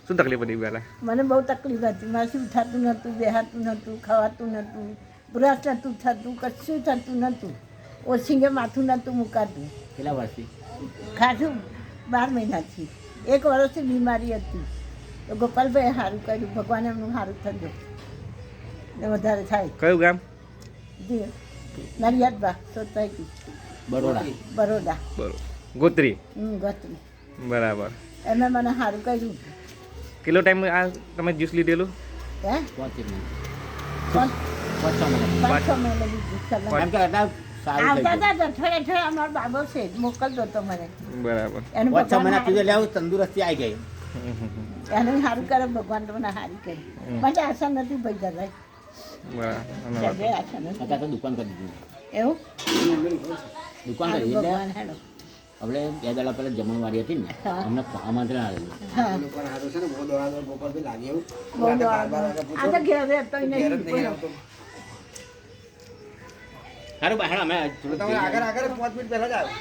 શું તકલીફ હતી પહેલાં? મને બહુ તકલીફ હતી. મારાથી ઉઠાતું નહોતું, બેહાતું નહોતું, ખવાતું નહોતું, બ્રશ નહોતું થતું, કશું થતું નહોતું. ઓછીંગે માથું નહોતું મુકાતું. કેટલા વર્ષથી? ખાસું 12 મહિનાથી. 1 વર્ષથી બીમારી હતી. તો ગોપાલભાઈ સારું કર્યું, ભગવાન એમનું સારું થયું ને વધારે થાય. કયું ગામ? જી નડિયાદબા સોસાયટી બરોડા. બરોડા. બરોબર. ગોત્રી. ગોત્રી. બરાબર. એમણે મને સારું કર્યું. કેટલો ટાઈમ આ તમે જ્યુસ લીધેલું? હે 5 મહિના. 5-6 મહિના લીધું. એમ કે એટલા સારું થઈ આવતા ગયું. હતા ઠેર અમારો બાબો છે મોકલતો હતો મને. બરાબર. એનું 5-6 મહિના ભગવાન પીધે લેવું તંદુરસ્તી આવી ગઈ. એનું સારું કરે ભગવાન મને સારી કરી. મને આશા નથી ભાઈ દાદા. બરાબર. આશા નથી. અત્યારે તો દુકાન કરી દીધું. એવું દુકાન કરી સારું એટલે ભગવાન હેડો. આપણે 2 દાડા પહેલા જમણવારી હતી ને હા. અમને આમંત્રણ આવેલું. હા બહુ દોડ. આ તો ઘેર રહેતો ય નહીં. સારું બહાર અમે આગળ 5 મિનિટ પહેલા જ આવ્યો.